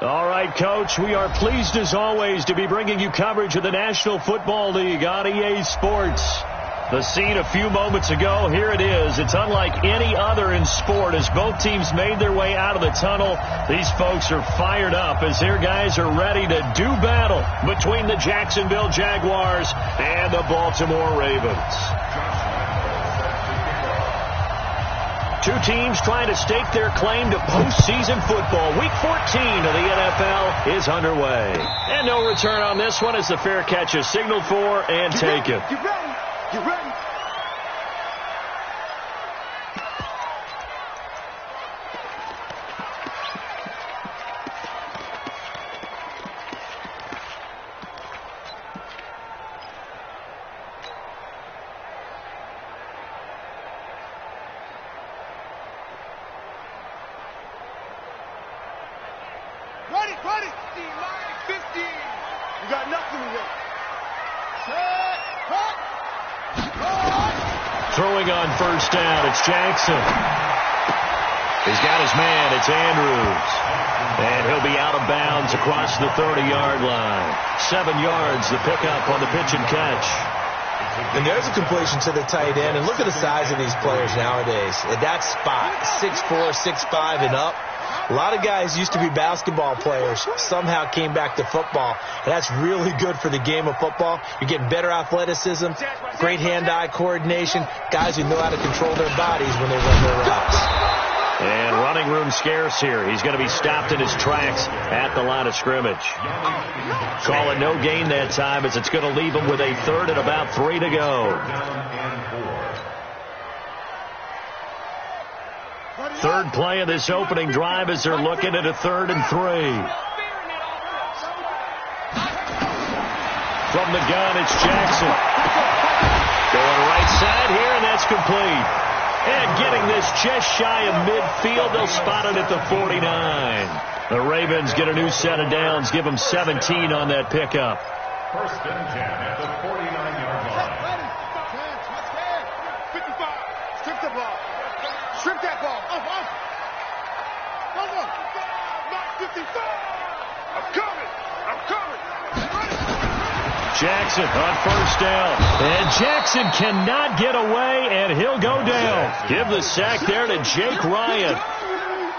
All right, Coach, we are pleased as always to be bringing you coverage of the National Football League on EA Sports. The scene a few moments ago, here it is. It's unlike any other in sport as both teams made their way out of the tunnel. These folks are fired up as their guys are ready to do battle between the Jacksonville Jaguars and the Baltimore Ravens. Two teams trying to stake their claim to postseason football. Week 14 of the NFL is underway. And no return on this one as the fair catch is signaled for and taken. Get ready. Get ready. Ready. 15. You got nothing to do. Set. Cut. Throwing on first down, it's Jackson. He's got his man, it's Andrews. And he'll be out of bounds across the 30-yard line. 7 yards, the pickup on the pitch and catch. And there's a completion to the tight end. And look at the size of these players nowadays. At that spot, 6'4", 6'5", and up. A lot of guys used to be basketball players, somehow came back to football. And that's really good for the game of football. You're getting better athleticism, great hand-eye coordination, guys who know how to control their bodies when they run their routes. And running room scarce here. He's going to be stopped in his tracks at the line of scrimmage. Call it no gain that time as it's going to leave him with a third and about 3 to go. Third play of this opening drive as they're looking at a 3rd and 3. From the gun, it's Jackson. Going right side here, and that's complete. And getting this just shy of midfield, they'll spot it at the 49. The Ravens get a new set of downs, give them 17 on that pickup. First and 10 at the 49-yard line. 55. Strip the ball. Strip that ball. Come on. Not 55. I'm coming. Jackson on first down. And Jackson cannot get away, and he'll go down. Give the sack there to Jake Ryan.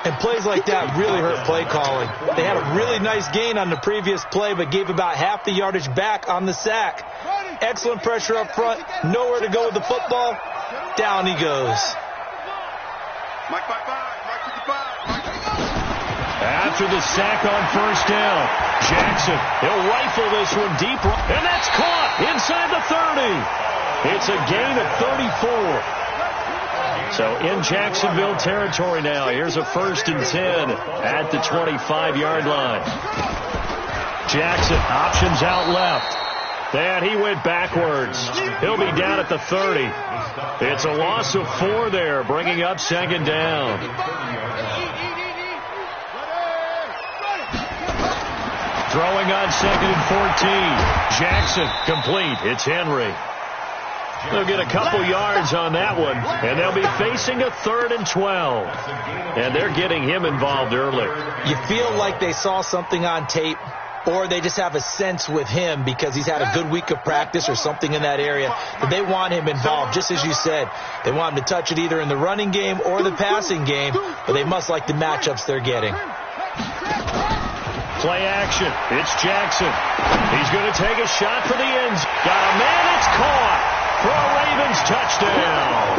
And plays like that really hurt play calling. They had a really nice gain on the previous play, but gave about half the yardage back on the sack. Excellent pressure up front. Nowhere to go with the football. Down he goes. Mike 55. After the sack on first down, Jackson, he'll rifle this one deep, and that's caught inside the 30. It's a gain of 34. So in Jacksonville territory now, here's a 1st and 10 at the 25-yard line. Jackson options out left. And he went backwards. He'll be down at the 30. It's a loss of 4 there, bringing up 2nd down. Throwing on 2nd and 14. Jackson complete. It's Henry. They'll get a couple yards on that one, and they'll be facing a 3rd and 12. And they're getting him involved early. You feel like they saw something on tape, or they just have a sense with him because he's had a good week of practice or something in that area that they want him involved, just as you said. They want him to touch it either in the running game or the passing game, but they must like the matchups they're getting. Play action. It's Jackson. He's going to take a shot for the ends. Got a man. It's caught for a Ravens touchdown.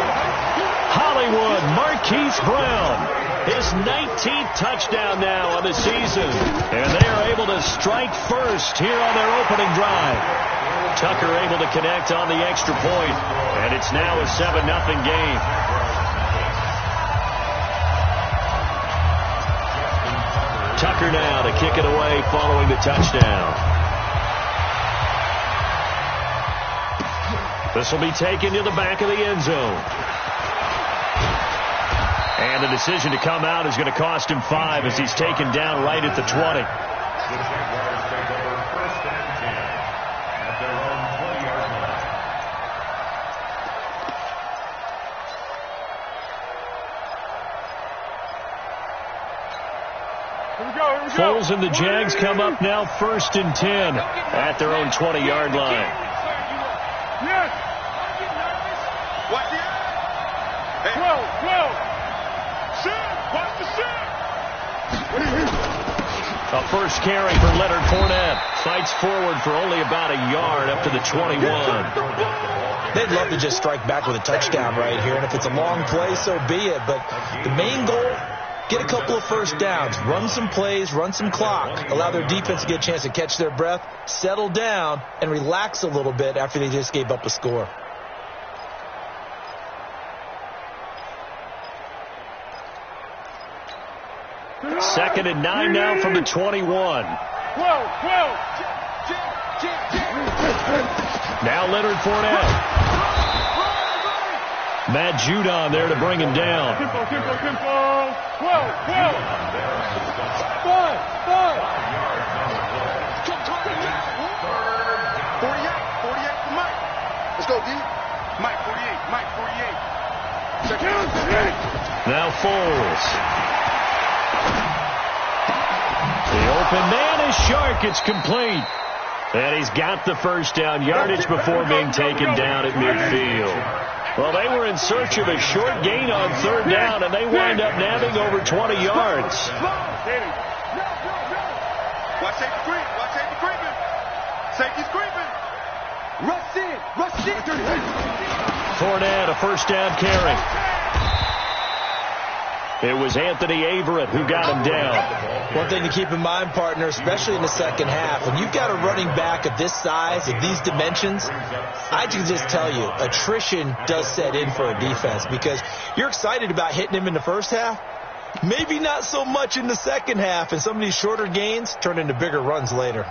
Hollywood Marquise Brown. His 19th touchdown now on the season. And they are able to strike first here on their opening drive. Tucker able to connect on the extra point. And it's now a 7-0 game. Tucker now to kick it away following the touchdown. This will be taken to the back of the end zone. And the decision to come out is going to cost him 5 as he's taken down right at the 20. The Jaguars take over 1st and 10 at their own 20-yard line. Here we go. Foles and the Jags come up now 1st and 10 at their own 20-yard line. Watch it. Hey. 12. Shit. Watch the shit. A first carry for Leonard Fournette. Fights forward for only about a yard up to the 21. They'd love to just strike back with a touchdown right here, and if it's a long play, so be it. But the main goal, get a couple of first downs, run some plays, run some clock, allow their defense to get a chance to catch their breath, settle down, and relax a little bit after they just gave up a score. Second and 9 now from the 21. 12. Now Leonard Fournette. Matt Judon there to bring him down. Tempo. 12. 5. 48 for Mike. Let's go, D. Mike, 48. Now Foles. The open man is Shark. It's complete. And he's got the first down yardage before being taken down at midfield. Well, they were in search of a short gain on 3rd down, and they wind up nabbing over 20 yards. Watch safety creep. Safety's creeping. Rush in. Fournette, a first down carry. It was Anthony Averett who got him down. One thing to keep in mind, partner, especially in the second half, when you've got a running back of this size, of these dimensions, I can just tell you, attrition does set in for a defense because you're excited about hitting him in the first half. Maybe not so much in the second half, and some of these shorter gains turn into bigger runs later.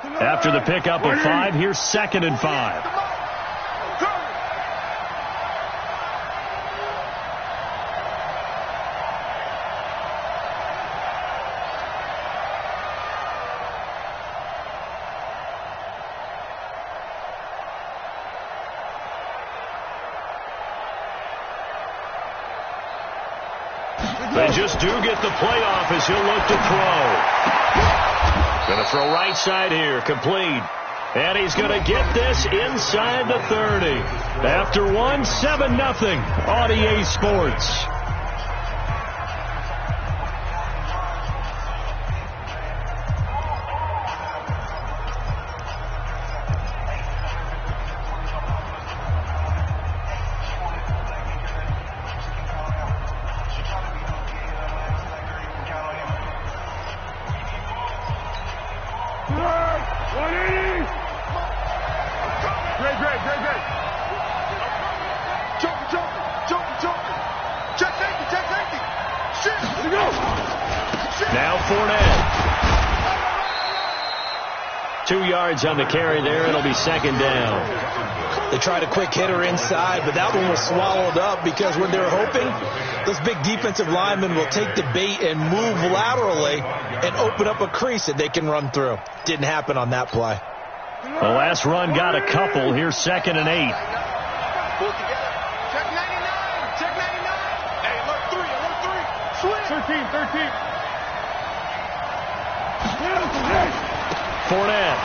After the pickup of 5, here's 2nd and 5. They just do get the playoff as he'll look to throw. Going to throw right side here, complete. And he's going to get this inside the 30. After 7-0 on EA Sports. Now Fournette. 2 yards on the carry there. It'll be 2nd down. They tried a quick hitter inside, but that one was swallowed up because when they're hoping, those big defensive linemen will take the bait and move laterally and open up a crease that they can run through. Didn't happen on that play. The last run got a couple. Here's 2nd and 8. Pull it together. Check 99. Check 99. Hey, alert 3. Swing. 13. Fournette.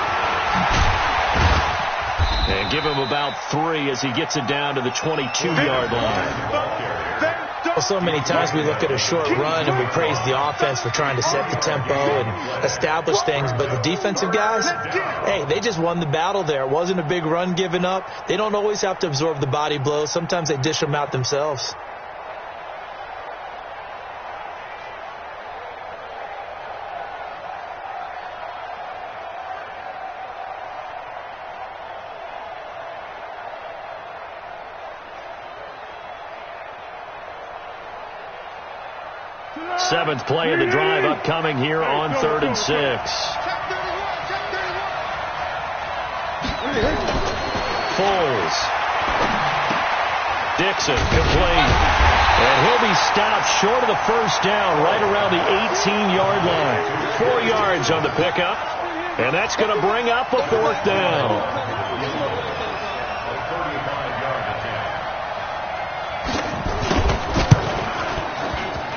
And give him about 3 as he gets it down to the 22-yard line. Well, so many times we look at a short run and we praise the offense for trying to set the tempo and establish things, but the defensive guys, hey, they just won the battle there. It wasn't a big run given up. They don't always have to absorb the body blows. Sometimes they dish them out themselves. Seventh play of the drive upcoming here on 3rd and 6. Foles. Dixon complete. And he'll be stopped short of the first down right around the 18-yard line. 4 yards on the pickup. And that's going to bring up a 4th down.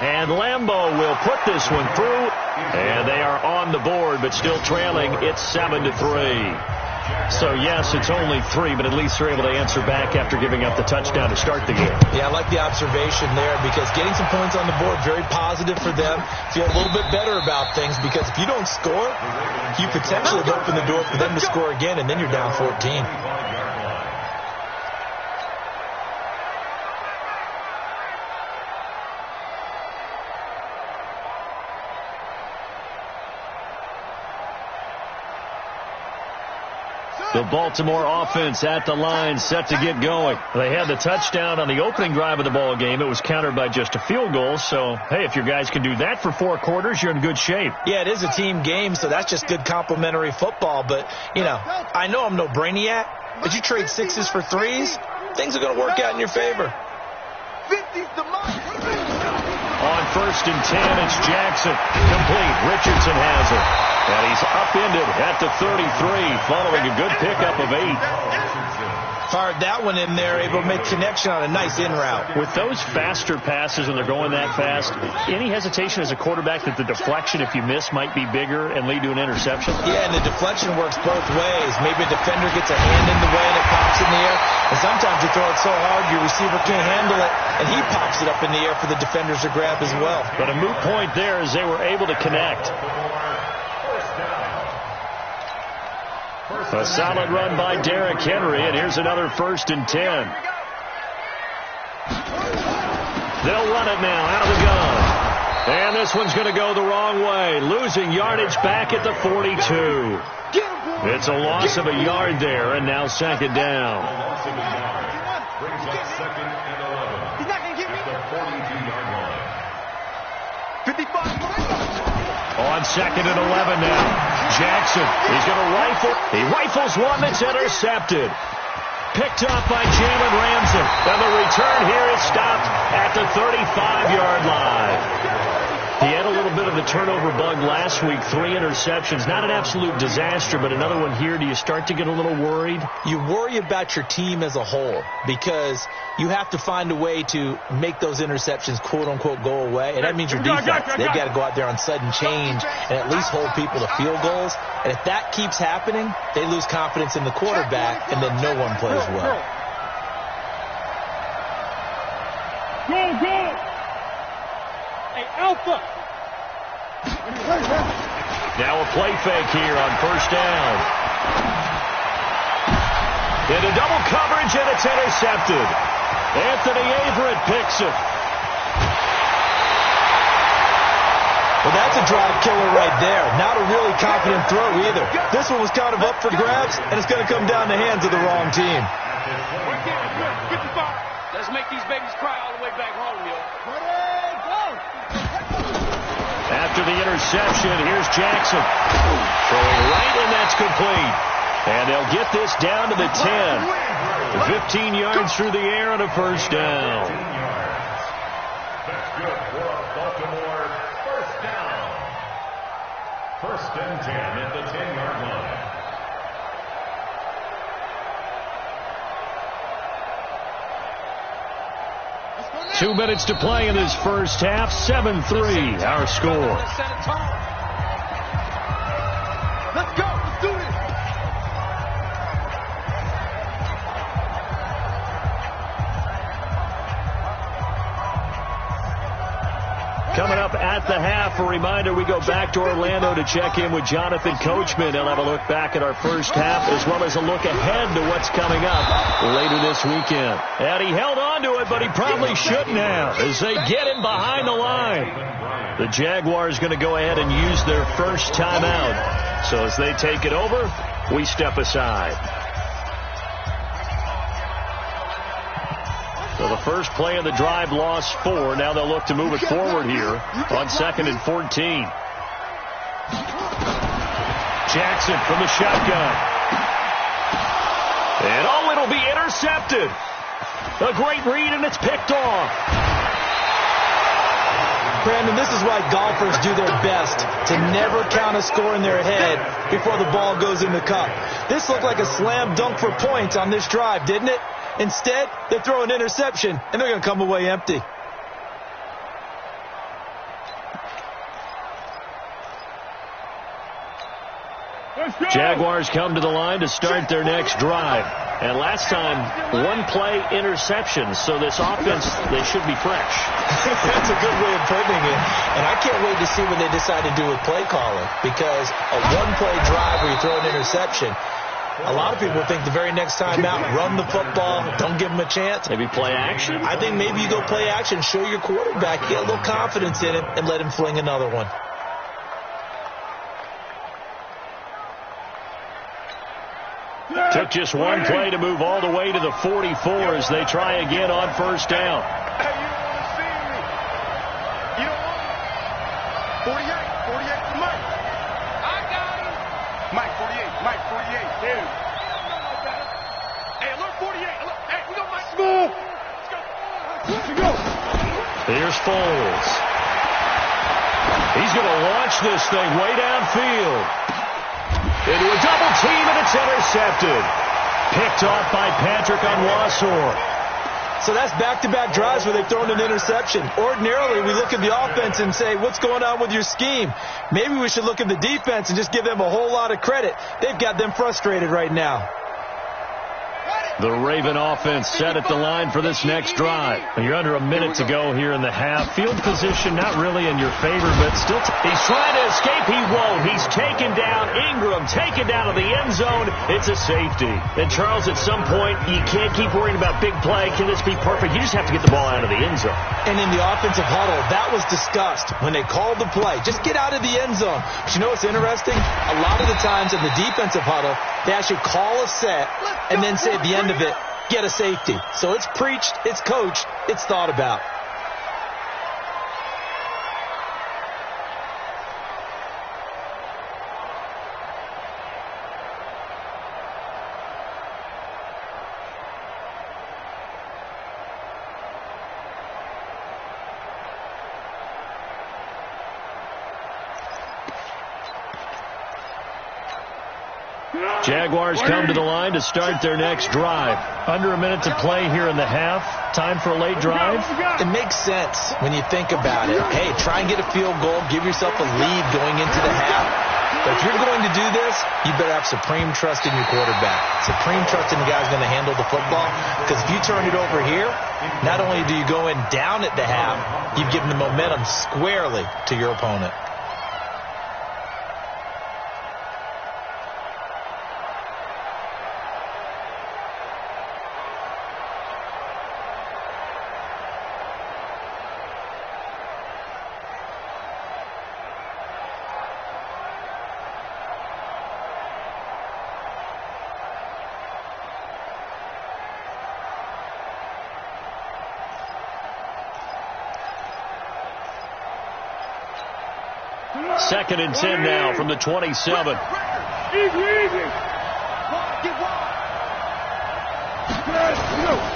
And Lambeau will put this one through. And they are on the board, but still trailing. It's 7-3. So, yes, it's only 3, but at least they're able to answer back after giving up the touchdown to start the game. Yeah, I like the observation there because getting some points on the board, very positive for them. Feel a little bit better about things because if you don't score, you potentially open the door for them to score again, and then you're down 14. The Baltimore offense at the line, set to get going. They had the touchdown on the opening drive of the ball game. It was countered by just a field goal. So, hey, if your guys can do that for 4 quarters, you're in good shape. Yeah, it is a team game, so that's just good complimentary football. But, you know, I know I'm no brainiac, but you trade 6s for 3s, things are going to work out in your favor. On 1st and 10, it's Jackson. Complete. Richardson has it. And he's upended at the 33, following a good pickup of 8. Fired that one in there, able to make connection on a nice in route. With those faster passes and they're going that fast, any hesitation as a quarterback that the deflection, if you miss, might be bigger and lead to an interception? Yeah, and the deflection works both ways. Maybe a defender gets a hand in the way and it pops in the air. And sometimes you throw it so hard your receiver can't handle it, and he pops it up in the air for the defenders to grab as well. But a moot point there as they were able to connect. A solid run by Derrick Henry, and here's another 1st and 10. They'll run it now out of the gun. And this one's going to go the wrong way, losing yardage back at the 42. It's a loss of a yard there, and now 2nd down. Brings up 2nd and 11. He's not going to get me. At the 42-yard line. 55. On 2nd and 11 now. Jackson, he's going to rifle. He rifles one that's intercepted. Picked off by Jalen Ramsey. And the return here is stopped at the 35-yard line. He had a little bit of the turnover bug last week, 3 interceptions. Not an absolute disaster, but another one here. Do you start to get a little worried? You worry about your team as a whole because you have to find a way to make those interceptions, quote-unquote, go away. And that means your defense. They've got to go out there on sudden change and at least hold people to field goals. And if that keeps happening, they lose confidence in the quarterback, and then no one plays well. Go! Hey, Alpha! Now a play fake here on 1st down. Into double coverage, and it's intercepted. Anthony Averett picks it. Well, that's a drive killer right there. Not a really confident throw either. This one was kind of up for grabs, and it's going to come down the hands of the wrong team. Let's make these babies cry all the way back home, yo. After the interception, here's Jackson. Throwing right, and that's complete. And they'll get this down to the 10. 15 yards through the air and a 1st down. That's good for a Baltimore 1st down. 1st and 10 at the 10-yard line. Two minutes to play in this first half. 7-3, our score. Let's go. Let's do this. Coming up at the half, a reminder, we go back to Orlando to check in with Jonathan Coachman. He'll have a look back at our first half as well as a look ahead to what's coming up later this weekend. And he held on to it, but he probably shouldn't have as they get him behind the line. The Jaguars going to go ahead and use their first timeout. So as they take it over, we step aside. So the first play of the drive lost 4. Now they'll look to move it forward here on 2nd and 14. Jackson from the shotgun. And it'll be intercepted. A great read, and it's picked off. Brandon, this is why golfers do their best to never count a score in their head before the ball goes in the cup. This looked like a slam dunk for points on this drive, didn't it? Instead, they throw an interception, and they're going to come away empty. Jaguars come to the line to start their next drive. And last time, one-play interception. So this offense, they should be fresh. That's a good way of putting it. And I can't wait to see what they decide to do with play calling. Because a one-play drive where you throw an interception, a lot of people think the very next time out, run the football, don't give them a chance. Maybe play action? I think maybe you go play action, show your quarterback, get a little confidence in him, and let him fling another one. Took just one play to move all the way to the 44 as they try again on first down. Hey, you don't want to see me. You don't want me. 48 to Mike. I got him. Mike, 48. Dude. Hey, alert 48. Hey, we got Mike. Let's go. Here's Foles. He's going to launch this thing way downfield. Into a double team, and it's intercepted. Picked off by Patrick Onwuasor. So that's back-to-back drives where they've thrown an interception. Ordinarily, we look at the offense and say, what's going on with your scheme? Maybe we should look at the defense and just give them a whole lot of credit. They've got them frustrated right now. The Raven offense set at the line for this next drive. You're under a minute to go here in the half. Field position not really in your favor, but still. He's trying to escape. He won't. He's taken down. Ingram taken down to the end zone. It's a safety. And, Charles, at some point, you can't keep worrying about big play. Can this be perfect? You just have to get the ball out of the end zone. And in the offensive huddle, that was discussed when they called the play. Just get out of the end zone. But you know what's interesting? A lot of the times in the defensive huddle, they actually call a set and then say at the end of it, get a safety. So it's preached, it's coached, it's thought about. Jaguars come to the line to start their next drive. Under a minute to play here in the half. Time for a late drive. It makes sense when you think about it. Hey, try and get a field goal. Give yourself a lead going into the half. But if you're going to do this, you better have supreme trust in your quarterback. Supreme trust in the guy who's going to handle the football. Because if you turn it over here, not only do you go in down at the half, you've given the momentum squarely to your opponent. Second and 10 now from the 27.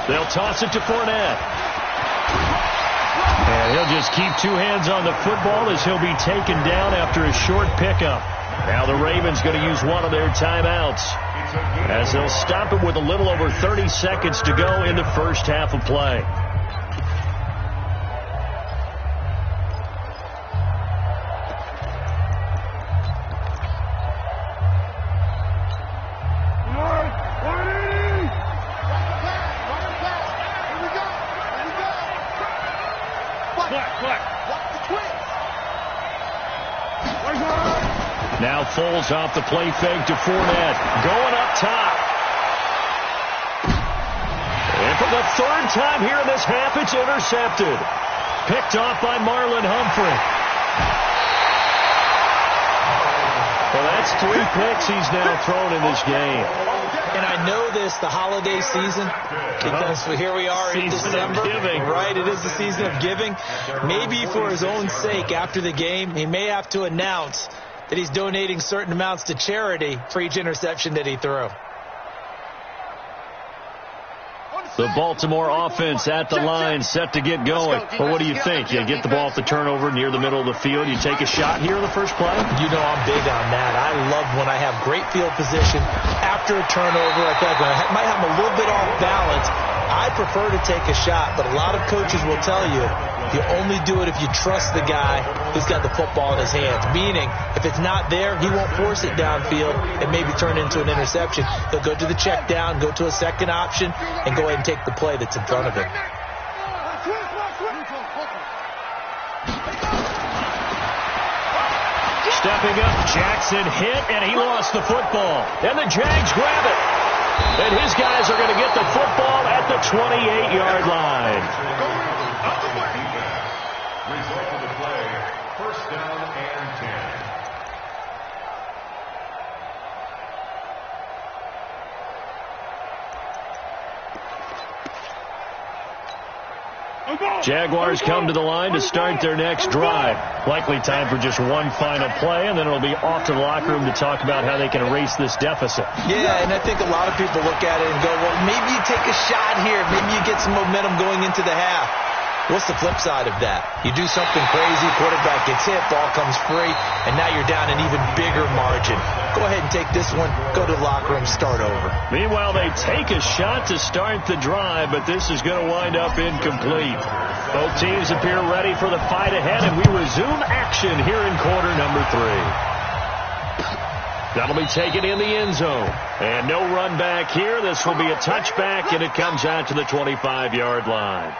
They'll toss it to Fournette. And he'll just keep two hands on the football as he'll be taken down after a short pickup. Now the Ravens going to use one of their timeouts as they'll stop it with a little over 30 seconds to go in the first half of play. Now Foles off the play fake to Fournette. Going up top. And for the third time here in this half, it's intercepted. Picked off by Marlon Humphrey. Well, that's 3 picks he's now thrown in this game. And I know this, the holiday season, because here we are in December. Right, it is the season of giving. Maybe for his own sake, after the game, he may have to announce that he's donating certain amounts to charity for each interception that he threw. The Baltimore offense at the line, set to get going. Well, what do you think? You get the ball off the turnover near the middle of the field. You take a shot here in the first play? You know I'm big on that. I love when I have great field position after a turnover. I feel like I might have a little bit off balance. I prefer to take a shot, but a lot of coaches will tell you you only do it if you trust the guy who's got the football in his hands. Meaning, if it's not there, he won't force it downfield and maybe turn into an interception. He'll go to the check down, go to a second option, and go ahead and take the play that's in front of him. Stepping up, Jackson hit, and he lost the football. And the Jags grab it. And his guys are going to get the football at the 28-yard line. Result of the play, first down and 10. Jaguars come to the line to start their next drive. Likely time for just one final play, and then it'll be off to the locker room to talk about how they can erase this deficit. Yeah, and I think a lot of people look at it and go, well, maybe you take a shot here. Maybe you get some momentum going into the half. What's the flip side of that? You do something crazy, quarterback gets hit, ball comes free, and now you're down an even bigger margin. Go ahead and take this one, go to the locker room, start over. Meanwhile, they take a shot to start the drive, but this is going to wind up incomplete. Both teams appear ready for the fight ahead, and we resume action here in quarter number 3. That'll be taken in the end zone. And no run back here. This will be a touchback, and it comes out to the 25-yard line.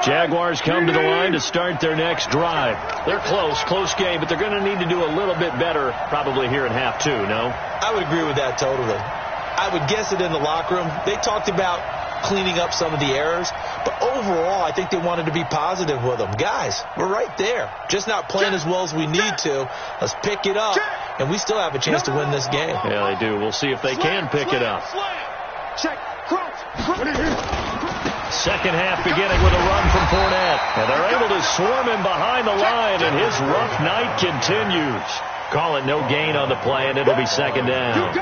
Jaguars come to the line to start their next drive. They're close game, but they're going to need to do a little bit better probably here in half 2, no? I would agree with that totally. I would guess it in the locker room. They talked about cleaning up some of the errors, but overall I think they wanted to be positive with them. Guys, we're right there. Just not playing as well as we need to. Let's pick it up, and we still have a chance to win this game. Yeah, they do. We'll see if they can pick it up. Check. Second half beginning with a run from Fournette. And they're able to swarm him behind the line, and his rough night continues. Call it no gain on the play, and it'll be second down.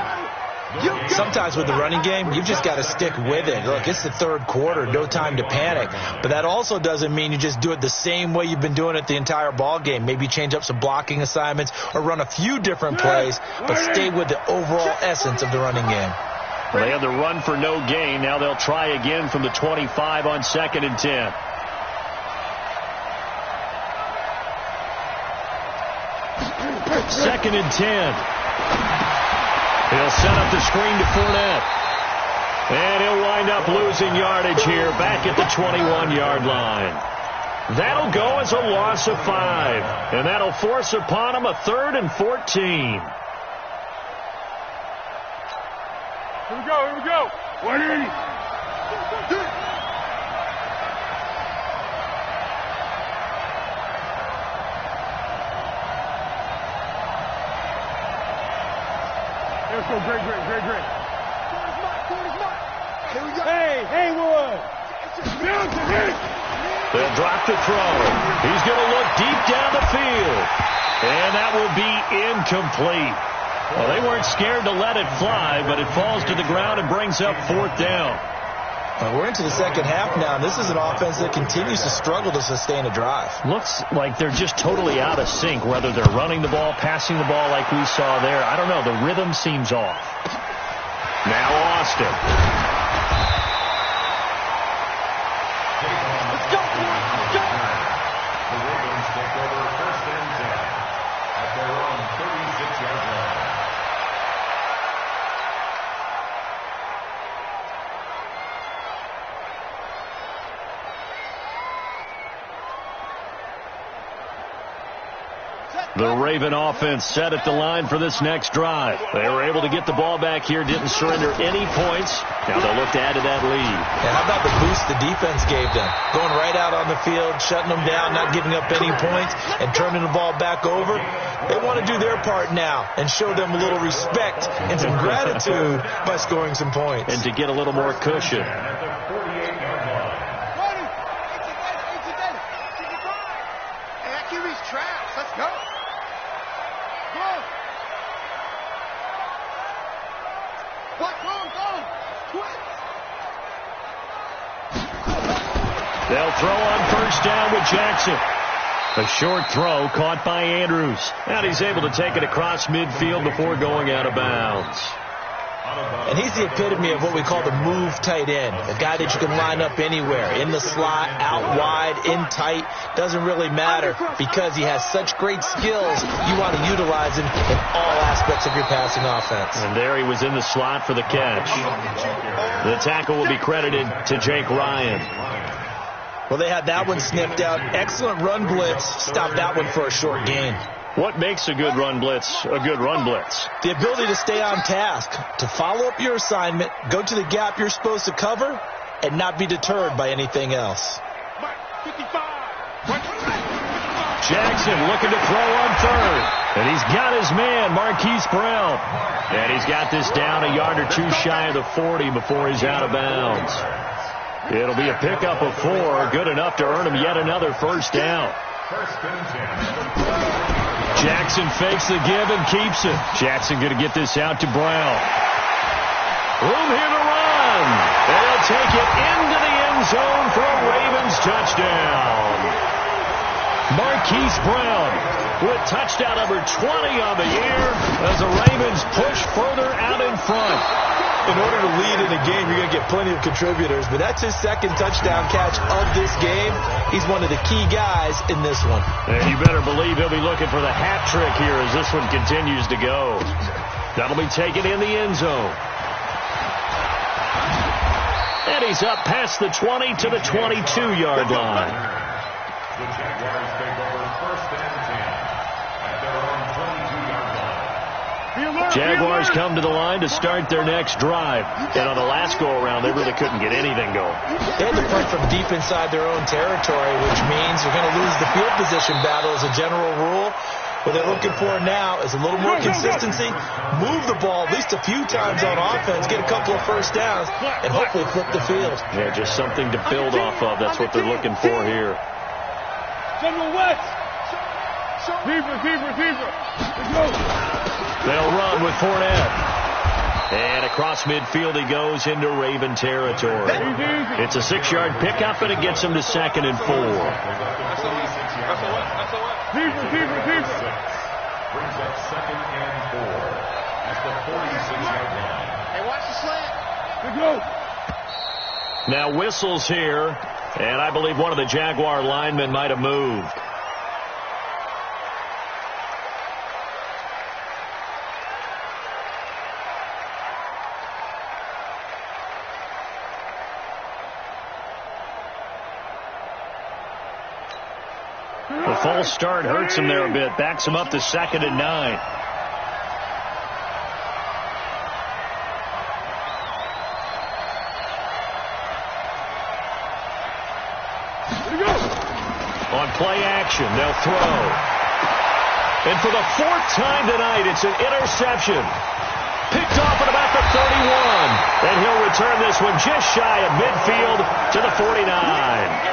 Sometimes with the running game, you've just got to stick with it. Look, it's the third quarter, no time to panic. But that also doesn't mean you just do it the same way you've been doing it the entire ball game. Maybe change up some blocking assignments or run a few different plays, but stay with the overall essence of the running game. Well, they had the run for no gain. Now they'll try again from the 25 on 2nd and 10. Second and 10. He'll set up the screen to Fournette. And he'll wind up losing yardage here back at the 21-yard line. That'll go as a loss of 5. And that'll force upon him a 3rd and 14. Here we go. 180. Let's go, great. Here we go. Hey, Haywood. They'll drop the throw. He's going to look deep down the field. And that will be incomplete. Well, they weren't scared to let it fly, but it falls to the ground and brings up 4th down. We're into the second half now, and this is an offense that continues to struggle to sustain a drive. Looks like they're just totally out of sync, whether they're running the ball, passing the ball like we saw there. I don't know. The rhythm seems off. Now Austin. Let's go. The Ravens take over 1st and 10 at their own 36-yard line. The Raven offense set at the line for this next drive. They were able to get the ball back here, didn't surrender any points. Now they'll look to add to that lead. And how about the boost the defense gave them? Going right out on the field, shutting them down, not giving up any points, and turning the ball back over. They want to do their part now and show them a little respect and some gratitude by scoring some points. And to get a little more cushion. At the 48-yard line. Hey, that QB's trash. Let's go. They'll throw on 1st down with Jackson. A short throw caught by Andrews. And he's able to take it across midfield before going out of bounds. And he's the epitome of what we call the move tight end, a guy that you can line up anywhere, in the slot, out wide, in tight, doesn't really matter because he has such great skills. You want to utilize him in all aspects of your passing offense. And there he was in the slot for the catch. The tackle will be credited to Jake Ryan. Well, they had that one sniffed out. Excellent run blitz. Stopped that one for a short gain. What makes a good run blitz a good run blitz? The ability to stay on task, to follow up your assignment, go to the gap you're supposed to cover, and not be deterred by anything else. Jackson looking to throw on third. And he's got his man, Marquise Brown. And he's got this down a yard or two shy of the 40 before he's out of bounds. It'll be a pickup of 4, good enough to earn him yet another first down. Jackson fakes the give and keeps it. Jackson going to get this out to Brown. Room here to run. And he'll take it into the end zone for a Ravens touchdown. Marquise Brown with touchdown number 20 on the year as the Ravens push further out in front. In order to lead in a game, you're going to get plenty of contributors, but that's his second touchdown catch of this game. He's one of the key guys in this one. And you better believe he'll be looking for the hat trick here as this one continues to go. That'll be taken in the end zone. And he's up past the 20 to the 22-yard line. The Jaguars take over first and 10 at their own 22-yard line. Jaguars come to the line to start their next drive. And on the last go-around, they really couldn't get anything going. They had to punt from deep inside their own territory, which means you're going to lose the field position battle as a general rule. What they're looking for now is a little more consistency, move the ball at least a few times on offense, get a couple of first downs, and hopefully flip the field. Yeah, just something to build off of. That's what they're looking for here. They'll run with Fournette. And across midfield he goes into Raven territory. It's a 6-yard pickup, and it gets him to 2nd and 4. Brings up 2nd and 4 at the 46-yard line. Hey, watch the slant. Now whistles here, and I believe one of the Jaguar linemen might have moved. The false start hurts him there a bit. Backs him up to 2nd and 9. On play action, they'll throw. And for the 4th time tonight, it's an interception. Picked off at about the 31. And he'll return this one just shy of midfield to the 49.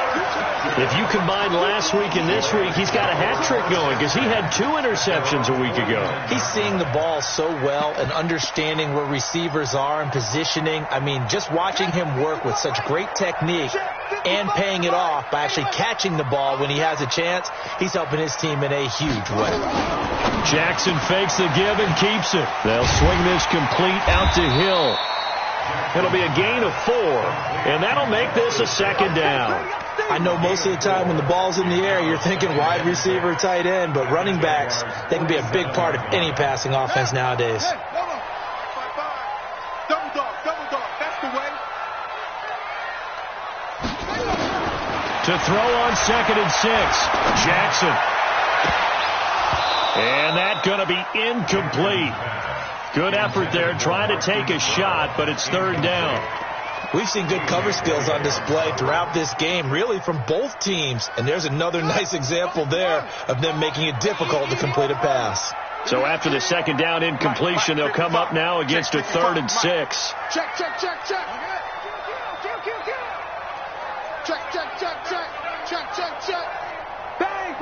If you combine last week and this week, he's got a hat trick going because he had 2 interceptions a week ago. He's seeing the ball so well and understanding where receivers are and positioning. I mean, just watching him work with such great technique and paying it off by actually catching the ball when he has a chance, he's helping his team in a huge way. Jackson fakes the give and keeps it. They'll swing this complete out to Hill. It'll be a gain of 4, and that'll make this a 2nd down. I know most of the time when the ball's in the air, you're thinking wide receiver, tight end, but running backs, they can be a big part of any passing offense nowadays. Hey, hold on. Double dog, that's the way. To throw on 2nd and 6, Jackson. And that's going to be incomplete. Good effort there, trying to take a shot, but it's 3rd down. We've seen good cover skills on display throughout this game, really from both teams. And there's another nice example there of them making it difficult to complete a pass. So after the 2nd down incompletion, they'll come up now against a 3rd and 6. Check. Check. Bang.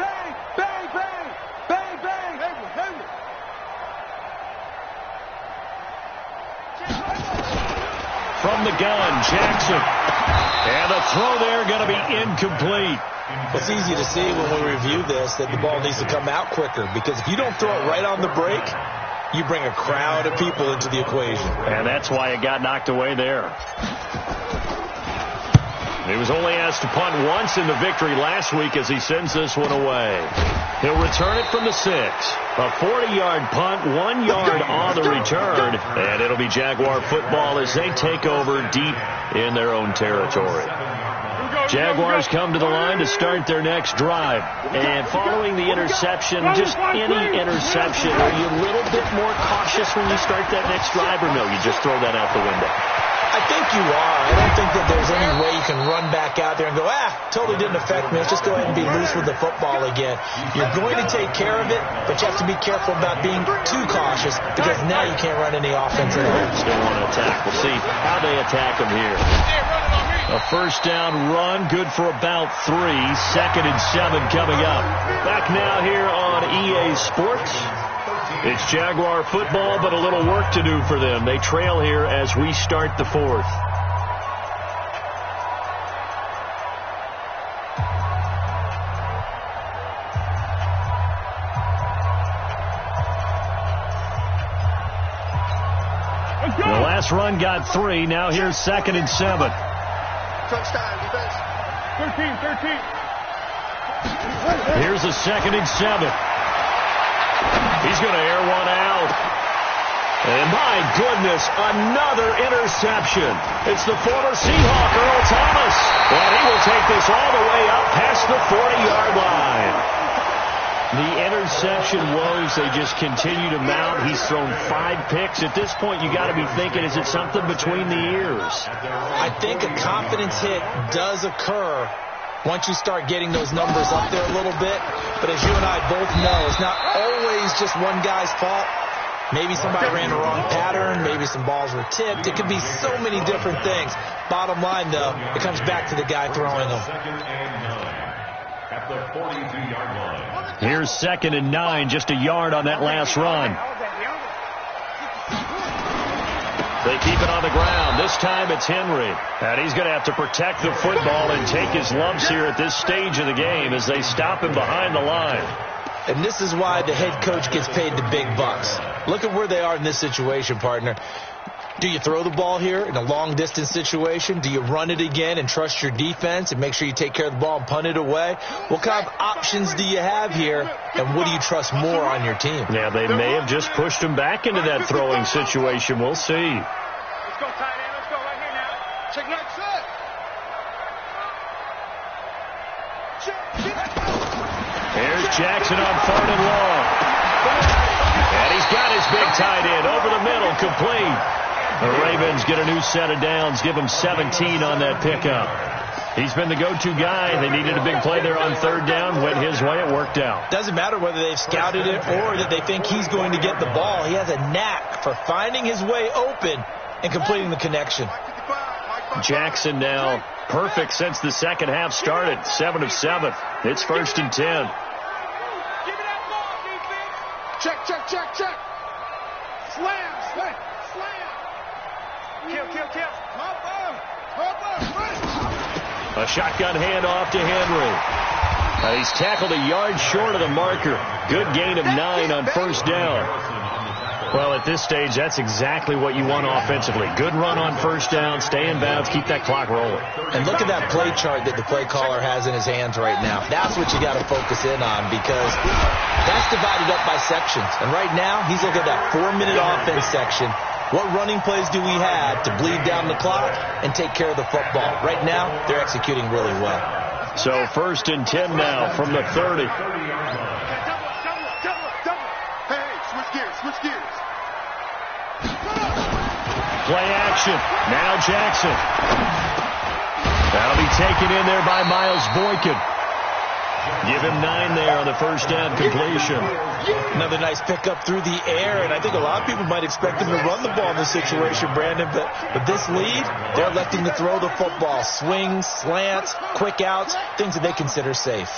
From the gun. Jackson. And the throw there going to be incomplete. It's easy to see when we review this that the ball needs to come out quicker, because if you don't throw it right on the break, you bring a crowd of people into the equation. And that's why it got knocked away there. He was only asked to punt once in the victory last week as he sends this one away. He'll return it from the 6. A 40-yard punt, 1 yard on the return, and it'll be Jaguar football as they take over deep in their own territory. Jaguars come to the line to start their next drive. And following the interception, just any interception, are you a little bit more cautious when you start that next drive, or no, you just throw that out the window? I think you are. I don't think that there's any way you can run back out there and go, totally didn't affect me. Let's just go ahead and be loose with the football again. You're going to take care of it, but you have to be careful about being too cautious, because now you can't run any offense at all. Still want to attack. We'll see how they attack them here. A first down run, good for about 3. 2nd and 7 coming up. Back now here on EA Sports. It's Jaguar football, but a little work to do for them. They trail here as we start the 4th. The last run got 3. Now here's 2nd and 7. Touchdown, defense. 13. Here's a 2nd and 7. He's going to air one out. And my goodness, another interception. It's the former Seahawk, Earl Thomas. And he will take this all the way up past the 40-yard line. The interception woes, they just continue to mount. He's thrown 5 picks. At this point, you got to be thinking, is it something between the ears? I think a confidence hit does occur once you start getting those numbers up there a little bit. But as you and I both know, it's not always just one guy's fault. Maybe somebody ran the wrong pattern. Maybe some balls were tipped. It could be so many different things. Bottom line, though, it comes back to the guy throwing them. At the 42-yard line. Here's 2nd and 9, just a yard on that last run. They keep it on the ground. This time it's Henry. And he's going to have to protect the football and take his lumps here at this stage of the game as they stop him behind the line. And this is why the head coach gets paid the big bucks. Look at where they are in this situation, partner. Do you throw the ball here in a long-distance situation? Do you run it again and trust your defense and make sure you take care of the ball and punt it away? What kind of options do you have here, and what do you trust more on your team? Yeah, they may have just pushed him back into that throwing situation. We'll see. Let's go, tight end. Let's go right here now. Check next set. Here's Jackson on 3rd and long. And he's got his big tight end over the middle, complete. The Ravens get a new set of downs, give him 17 on that pickup. He's been the go-to guy. They needed a big play there on 3rd down. Went his way. It worked out. Doesn't matter whether they've scouted it or that they think he's going to get the ball. He has a knack for finding his way open and completing the connection. Jackson now perfect since the second half started. 7 of 7. It's 1st and 10. Give me that ball, defense. Check. Slam. Kill. A shotgun handoff to Henry. He's tackled a yard short of the marker. Good gain of 9 on 1st down. Well, at this stage, that's exactly what you want offensively. Good run on 1st down, stay in bounds, keep that clock rolling. And look at that play chart that the play caller has in his hands right now. That's what you got to focus in on, because that's divided up by sections. And right now, he's looking at that 4-minute offense section. What running plays do we have to bleed down the clock and take care of the football? Right now, they're executing really well. So 1st and 10 now from the 30. Hey, switch gears. Play action. Now Jackson. That'll be taken in there by Miles Boykin. Give him 9 there on the 1st down completion. Another nice pickup through the air, and I think a lot of people might expect him to run the ball in this situation, Brandon, but with this lead, they're electing to throw the football. Swings, slants, quick outs, things that they consider safe.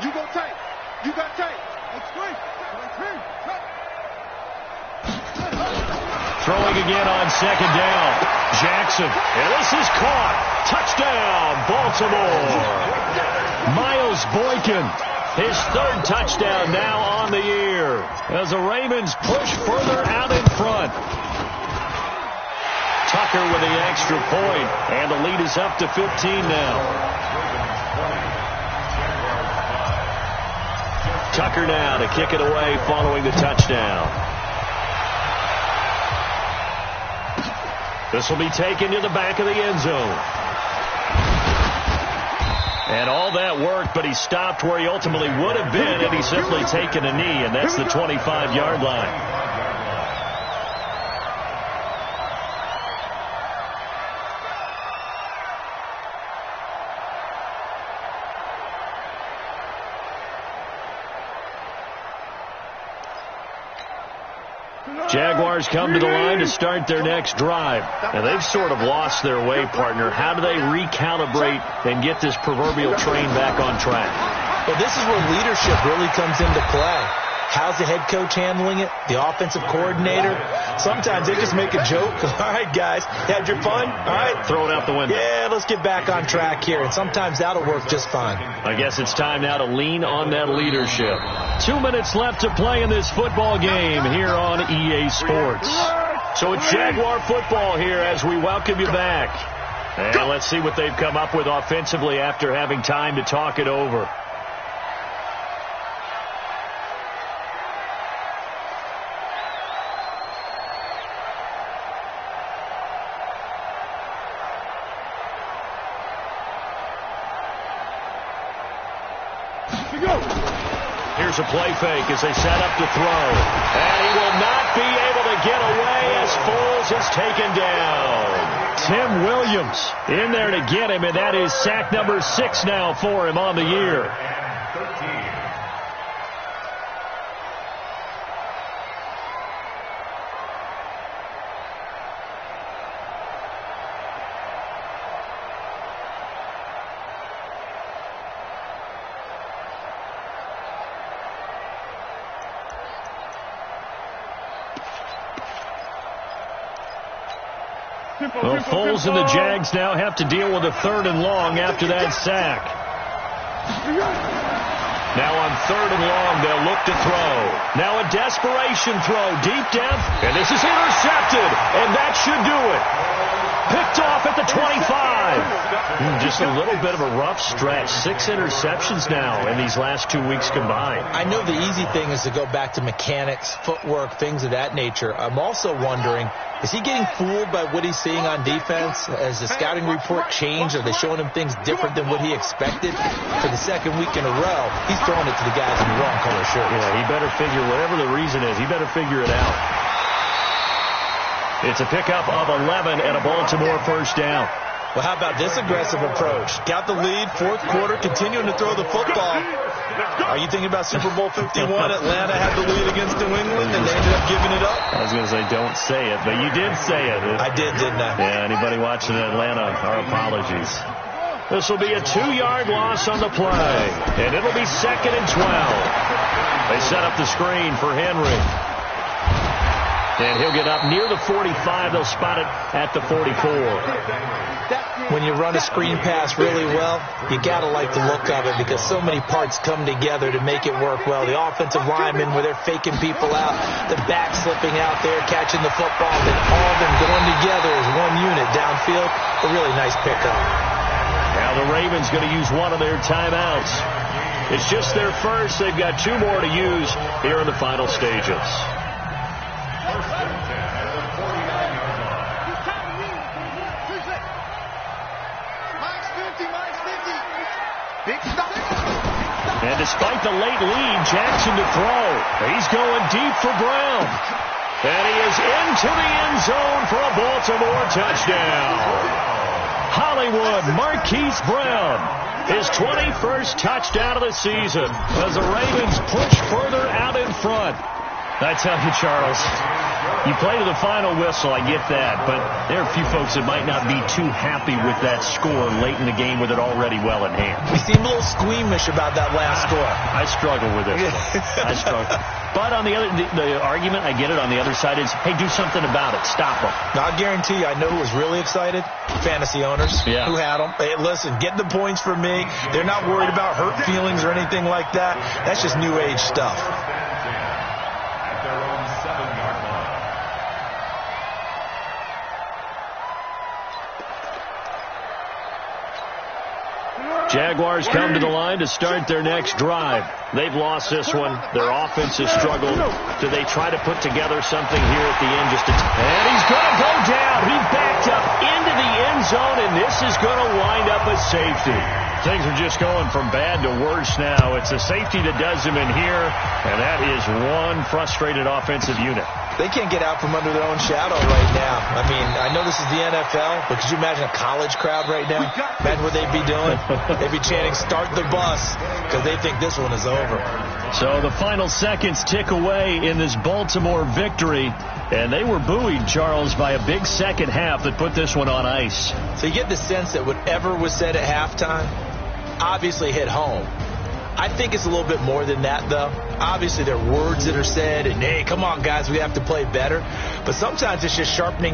You go tight. You got tight. Throwing again on second down. Jackson. And this is caught. Touchdown, Baltimore. Miles Boykin. His third touchdown now on the year as the Ravens push further out in front. Tucker with the extra point, and the lead is up to 15 now. Tucker now to kick it away following the touchdown. This will be taken to the back of the end zone. And all that worked, but he stopped where he ultimately would have been had he simply taken a knee, and that's the 25-yard line. Jaguars come to the line to start their next drive. And they've sort of lost their way, partner. How do they recalibrate and get this proverbial train back on track? Well, this is where leadership really comes into play. How's the head coach handling it? The offensive coordinator? Sometimes they just make a joke. All right, guys, had your fun? All right. Throw it out the window. Yeah, let's get back on track here. And sometimes that'll work just fine. I guess it's time now to lean on that leadership. 2 minutes left to play in this football game here on EA Sports. So it's Jaguar football here as we welcome you back. And let's see what they've come up with offensively after having time to talk it over. Here's a play fake as they set up to throw. And he will not be able to get away as Foles is taken down. Tim Williams in there to get him, and that is sack number 6 now for him on the year. Well, Foles and the Jags now have to deal with a 3rd and long after that sack. Now on 3rd and long, they'll look to throw. Now a desperation throw deep down, and this is intercepted, and that should do it. Picked off at the 25. Just a little bit of a rough stretch. 6 interceptions now in these last 2 weeks combined. I know the easy thing is to go back to mechanics, footwork, things of that nature. I'm also wondering, is he getting fooled by what he's seeing on defense? Has the scouting report changed? Are they showing him things different than what he expected? For the 2nd week in a row, he's throwing it to the guys in the wrong color shirts. Yeah, he better figure, whatever the reason is, he better figure it out. It's a pickup of 11 and a Baltimore first down. Well, how about this aggressive approach? Got the lead, 4th quarter, continuing to throw the football. Are you thinking about Super Bowl 51? Atlanta had the lead against New England, and they ended up giving it up? I was going to say, don't say it, but you did say it. I did, didn't I? Yeah, anybody watching Atlanta, our apologies. This will be a 2-yard loss on the play, and it'll be 2nd and 12. They set up the screen for Henry. And he'll get up near the 45. They'll spot it at the 44. When you run a screen pass really well, you got to like the look of it because so many parts come together to make it work well. The offensive linemen, where they're faking people out, the back slipping out there, catching the football, and all of them going together as one unit downfield. A really nice pickup. Now the Ravens going to use one of their timeouts. It's just their first. They've got 2 more to use here in the final stages. And despite the late lead, Jackson to throw. He's going deep for Brown. And he is into the end zone for a Baltimore touchdown. Hollywood Marquise Brown, his 21st touchdown of the season as the Ravens push further out in front. I tell you, Charles, you play to the final whistle, I get that, but there are a few folks that might not be too happy with that score late in the game with it already well in hand. You seem a little squeamish about that last score. I struggle with it. I struggle. But on the other, the argument, I get it, on the other side is, hey, do something about it. Stop them. Now, I guarantee you, I know who was really excited. Fantasy owners who had them. Hey, listen, get the points for me. They're not worried about hurt feelings or anything like that. That's just new age stuff. Jaguars come to the line to start their next drive. They've lost this one. Their offense has struggled. Do they try to put together something here at the end? And he's going to go down. He backed up into the end zone, and this is going to wind up a safety. Things are just going from bad to worse now. It's a safety that does him in here, and that is one frustrated offensive unit. They can't get out from under their own shadow right now. I mean, I know this is the NFL, but could you imagine a college crowd right now? Imagine what they'd be doing. They'd be chanting, "Start the bus," because they think this one is over. So the final seconds tick away in this Baltimore victory, and they were buoyed, Charles, by a big second half that put this one on ice. So you get the sense that whatever was said at halftime obviously hit home. I think it's a little bit more than that, though. Obviously, there are words that are said, and, hey, come on, guys, we have to play better. But sometimes it's just sharpening your